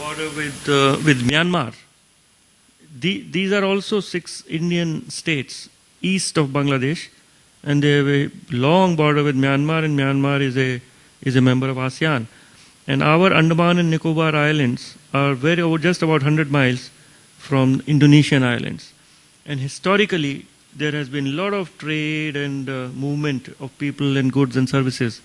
border with Myanmar. These are also 6 Indian states east of Bangladesh, and they have a long border with Myanmar, and Myanmar is a member of ASEAN. And our Andaman and Nicobar Islands are just about 100 miles from Indonesian islands. And historically, there has been a lot of trade and movement of people and goods and services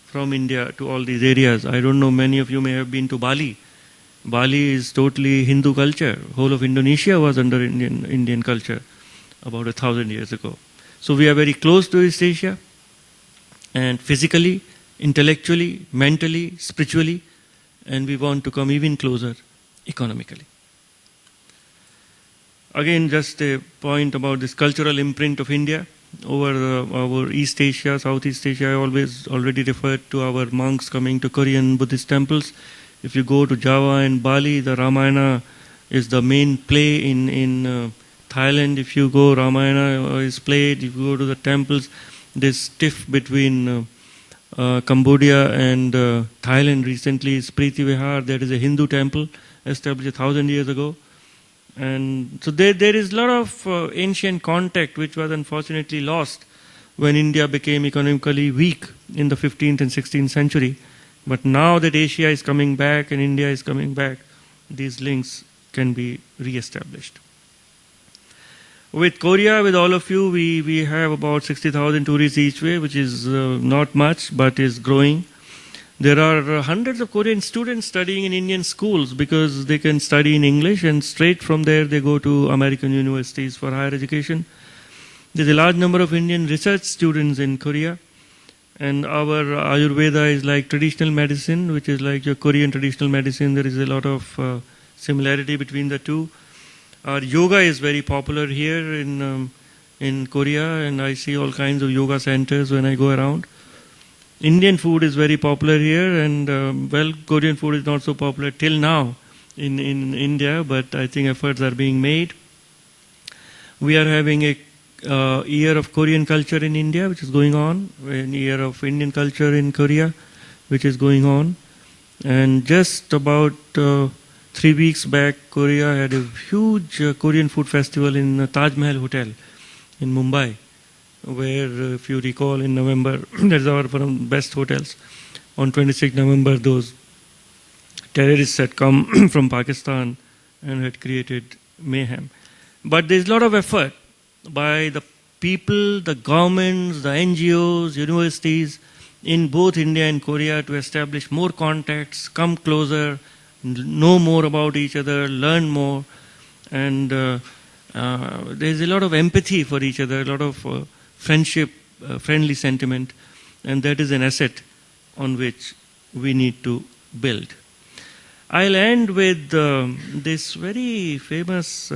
from India to all these areas. I don't know, many of you may have been to Bali. Bali is totally Hindu culture. Whole of Indonesia was under Indian culture about 1,000 years ago. So we are very close to East Asia, and physically, intellectually, mentally, spiritually, and we want to come even closer economically. Again, just a point about this cultural imprint of India over our East Asia, Southeast Asia. I already referred to our monks coming to Korean Buddhist temples. If you go to Java and Bali, the Ramayana is the main play in Thailand. If you go, Ramayana is played. If you go to the temples, this tiff between Cambodia and Thailand recently is Priti Vihar. That is a Hindu temple established 1,000 years ago. And so there is a lot of ancient contact which was unfortunately lost when India became economically weak in the 15th and 16th century. But now that Asia is coming back and India is coming back, these links can be re-established. With Korea, with all of you, we have about 60,000 tourists each way, which is not much, but is growing. There are hundreds of Korean students studying in Indian schools because they can study in English, and straight from there they go to American universities for higher education. There's a large number of Indian research students in Korea, and our Ayurveda is like traditional medicine, which is like your Korean traditional medicine. There is a lot of similarity between the two. Our yoga is very popular here in Korea, and I see all kinds of yoga centers when I go around. Indian food is very popular here, and Korean food is not so popular till now in India, but I think efforts are being made. We are having a year of Korean culture in India, which is going on, an year of Indian culture in Korea, which is going on. And just about 3 weeks back, Korea had a huge Korean food festival in Taj Mahal Hotel in Mumbai, where, if you recall, in November, that's one of the best hotels. On 26 November, those terrorists had come from Pakistan and had created mayhem. But there's a lot of effort by the people, the governments, the NGOs, universities in both India and Korea to establish more contacts, come closer, know more about each other, learn more. And there's a lot of empathy for each other, a lot of friendship, friendly sentiment, and that is an asset on which we need to build. I'll end with this very famous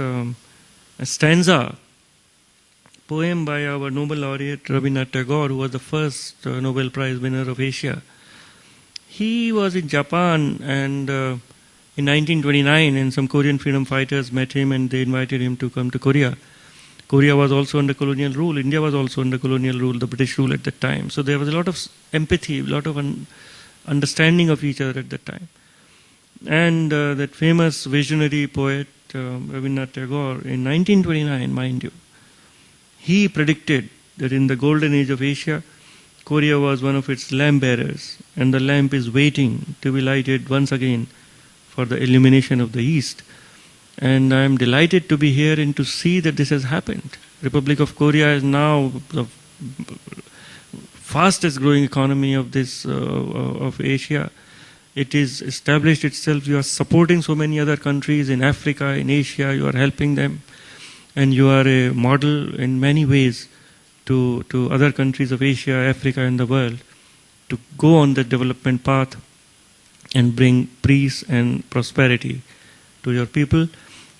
stanza, poem by our Nobel laureate Rabindranath Tagore, who was the first Nobel Prize winner of Asia. He was in Japan and in 1929, and some Korean freedom fighters met him and they invited him to come to Korea. Korea was also under colonial rule. India was also under colonial rule, the British rule at that time. So there was a lot of empathy, a lot of understanding of each other at that time. And that famous visionary poet, Rabindranath Tagore, in 1929, mind you, he predicted that in the golden age of Asia, Korea was one of its lamp bearers, and the lamp is waiting to be lighted once again for the illumination of the East. And I am delighted to be here and to see that this has happened. Republic of Korea is now the fastest growing economy of of Asia. It is established itself. You are supporting so many other countries in Africa, in Asia. You are helping them, and you are a model in many ways to other countries of Asia, Africa, and the world to go on the development path and bring peace and prosperity to your people.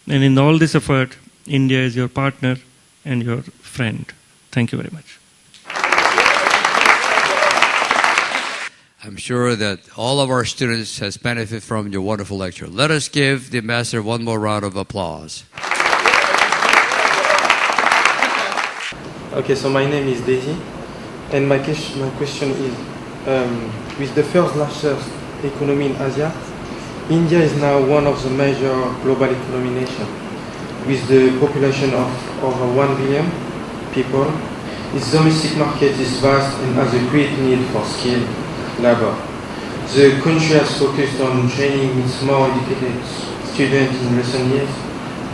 And in all this effort, India is your partner and your friend. Thank you very much. I'm sure that all of our students has benefited from your wonderful lecture. Let us give the ambassador one more round of applause. Okay, so my name is Daisy, and my question is, with the first largest economy in Asia, India is now one of the major global economy nations. With the population of over 1 billion people, its domestic market is vast and has a great need for skilled labor. The country has focused on training its more educated students in recent years,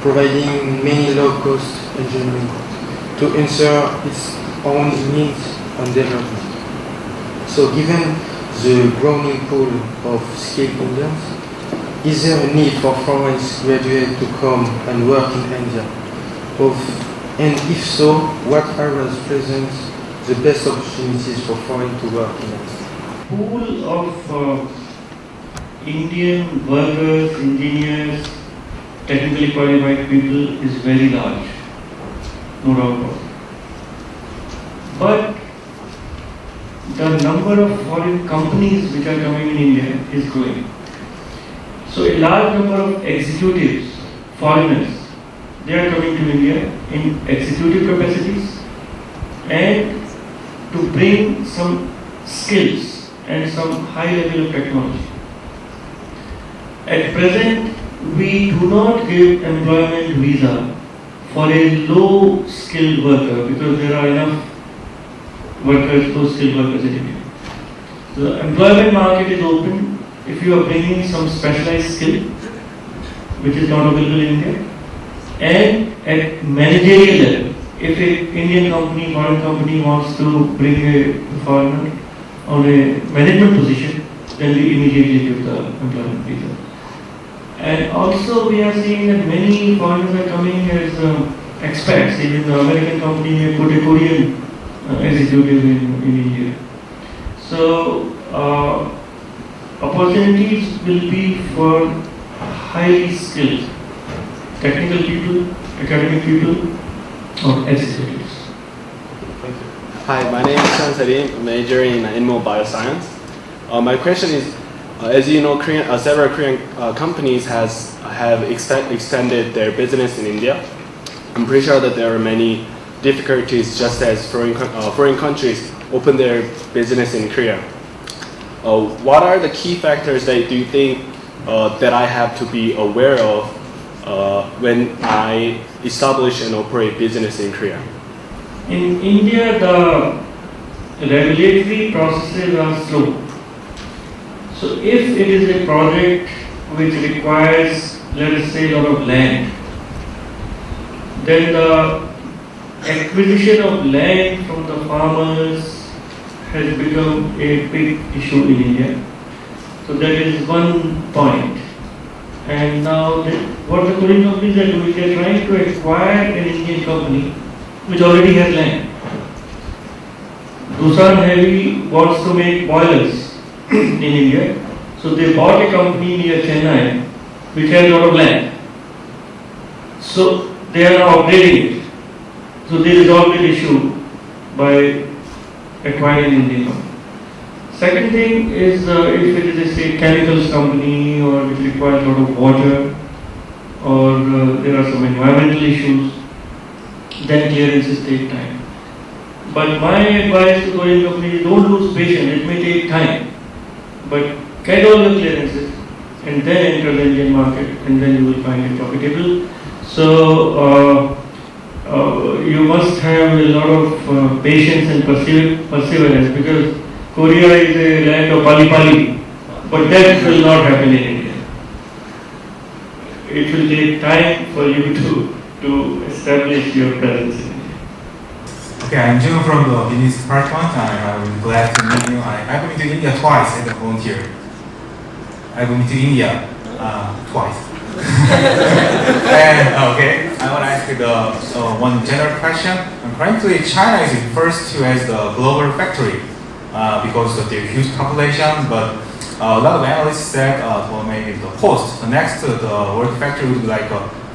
providing many low-cost engineering to answer its own needs and development. So given the growing pool of skilled Indians, is there a need for foreign graduates to come and work in India? And if so, what areas present the best opportunities for foreign to work in India? Pool of Indian workers, engineers, technically qualified people is very large, no doubt about it. But the number of foreign companies which are coming in India is growing. So a large number of executives, foreigners, they are coming to India in executive capacities and to bring some skills and some high level of technology. At present, we do not give employment visa for a low skilled worker because there are enough workers, low skilled workers in India. The employment market is open if you are bringing some specialized skill which is not available in India, and at managerial level, if an Indian company, foreign company wants to bring a foreigner on a management position, then we immediately give the employment visa. And also we are seeing that many foreigners are coming as expats. Even the American company may put a Korean executive in India. So opportunities will be for highly skilled technical people, academic people, or executives. Hi, my name is Shan Salim, majoring in animal bioscience. My question is, as you know, several Korean companies have extended their business in India. I'm pretty sure that there are many difficulties just as foreign countries open their business in Korea. What are the key factors that do you think that I have to be aware of when I establish and operate business in Korea? In India, the regulatory processes are slow. So if it is a project which requires, let us say, a lot of land, then the acquisition of land from the farmers has become a big issue in India. So that is one point. And now what the Korean companies are doing, they are trying to acquire an Indian company which already has land. Doosan Heavy wants to make boilers in India. So they bought a company near Chennai which has a lot of land. So they are now upgrading it. So they resolved the issue by acquiring an Indian company. Second thing is if it is a chemicals company or it requires a lot of water or there are some environmental issues, then clearances take time. But my advice to Korean companies, don't lose patience, it may take time. But get all your clearances and then enter the Indian market and then you will find it profitable. So you must have a lot of patience and perseverance because Korea is a land of pali-pali, but that will not happen in India. It will take time for you to establish your presence in India. Okay, I'm Jim from the business Part.5 and I'm glad to meet you. I've been to India twice as a volunteer. I've been to India twice. And okay, I want to ask you one general question. Currently, China is referred to as the global factory because of their huge population, but a lot of analysts said for maybe the next the world factory would be like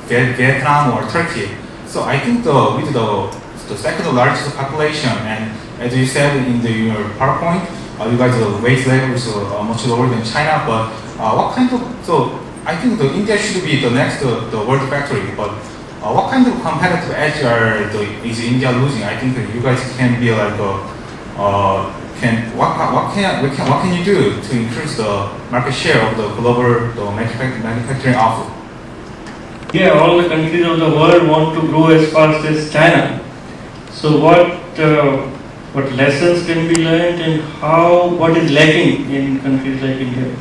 Vietnam or Turkey. So I think with the second largest population, and as you said in your PowerPoint, you guys the wage level is much lower than China. But what kind of I think India should be the next the world factory. But what kind of competitive edge is India losing? I think you guys can be like what can you do to increase the market share of the global manufacturing output? Yeah, all the countries of the world want to grow as fast as China. So what lessons can be learned and what is lacking in countries like India?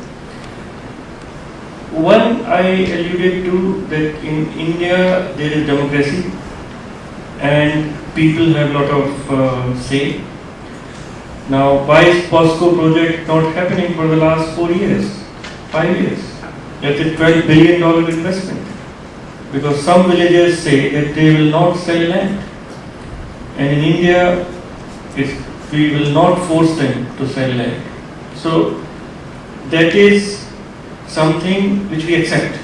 One, I alluded to that in India there is democracy and people have a lot of say. Now, why is POSCO project not happening for the last 4 years, 5 years? That's a $12 billion investment. Because some villagers say that they will not sell land. And in India, we will not force them to sell land. So, that is something which we accept.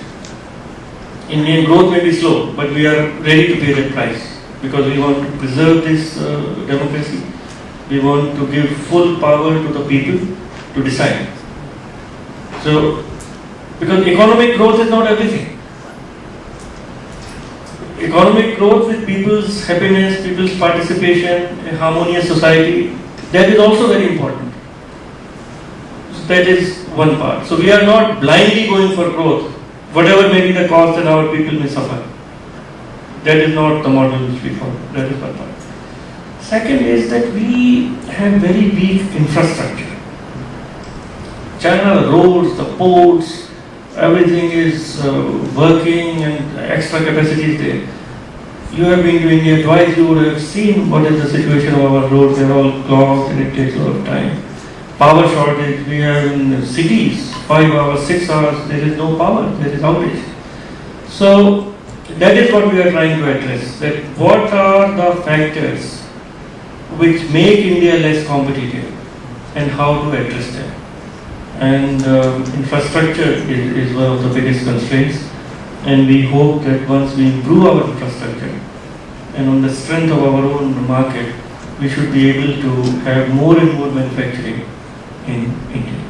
Indian growth may be slow, but we are ready to pay that price because we want to preserve this democracy. We want to give full power to the people to decide. So, because economic growth is not everything. Economic growth with people's happiness, people's participation, a harmonious society, that is also very important. So that is one part. So we are not blindly going for growth, whatever may be the cost and our people may suffer. That is not the model which we follow. That is one part. Second is that we have very weak infrastructure. China, the roads, the ports, everything is working and extra capacity is there. You have been to India twice, you would have seen what is the situation of our roads. They are all clogged and it takes a lot of time. Power shortage, we have in cities, 5 hours, 6 hours, there is no power, there is outage. So that is what we are trying to address, that what are the factors which make India less competitive and how to address them. And infrastructure is one of the biggest constraints, and we hope that once we improve our infrastructure and on the strength of our own market, we should be able to have more and more manufacturing in India.